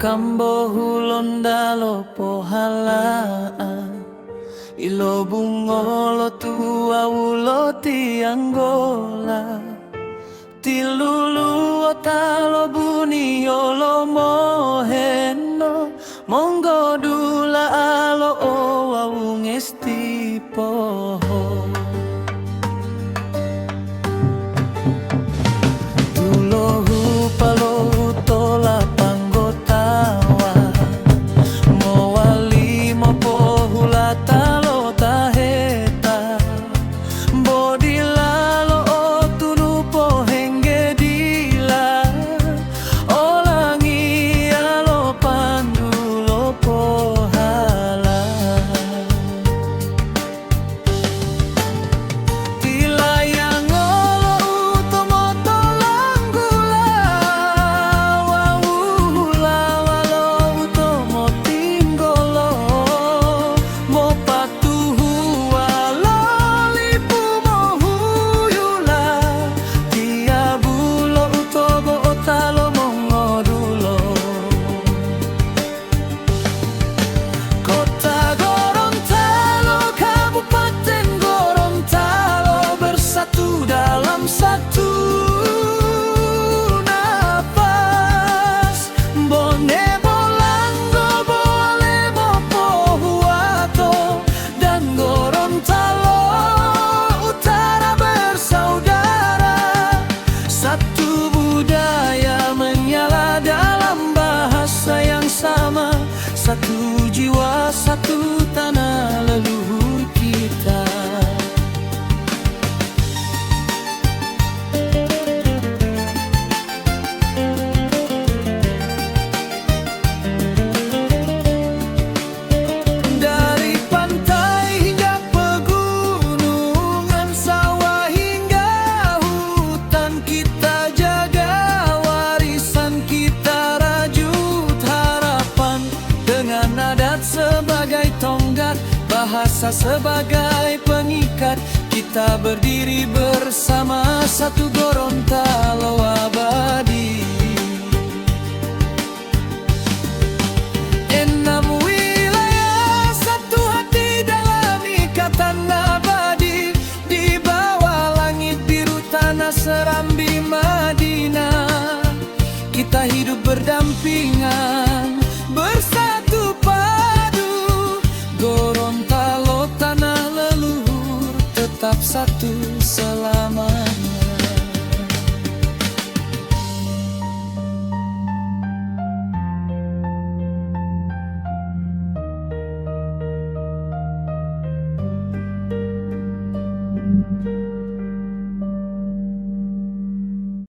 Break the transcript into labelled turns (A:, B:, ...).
A: kambo hulondalo pohalaan ilo bungolo tua ulo tianggola tilulu otalo buni olo moheno monggo dula alo owa ungesti poho tulohu palo tola panggotawa mowali mopohula talo taheta bodilalo otunu pohengge dila olangi alo pandulo pohala tilayang olo utomo tolanggula wawula walo utomo tinggolo mo patuhu walo lipu mohuyula tiabulo utobo otalo mongodulo Kota Gorontalo, Kabupaten Gorontalo bersatu dalam satu nafas. Bone Bolango, Boale Mopohuato dan Gorontalo Utara bersaudara. Satu budaya menyala dalam bahasa yang sama. Satu jiwa, satu tanah leluhur kita. Dari pantai hingga pegunungan, sawah hingga hutan, kita jaga warisan, kita rajut harapan. Dengan adat sebagai tonggak, bahasa sebagai pengikat, kita berdiri bersama satu Gorontalo abadi. Enam wilayah, satu hati dalam ikatan abadi. Di bawah langit biru tanah Serambi Madinah, kita hidup berdampingan, bersatu padu. Gorontalo tanah leluhur tetap satu selalu.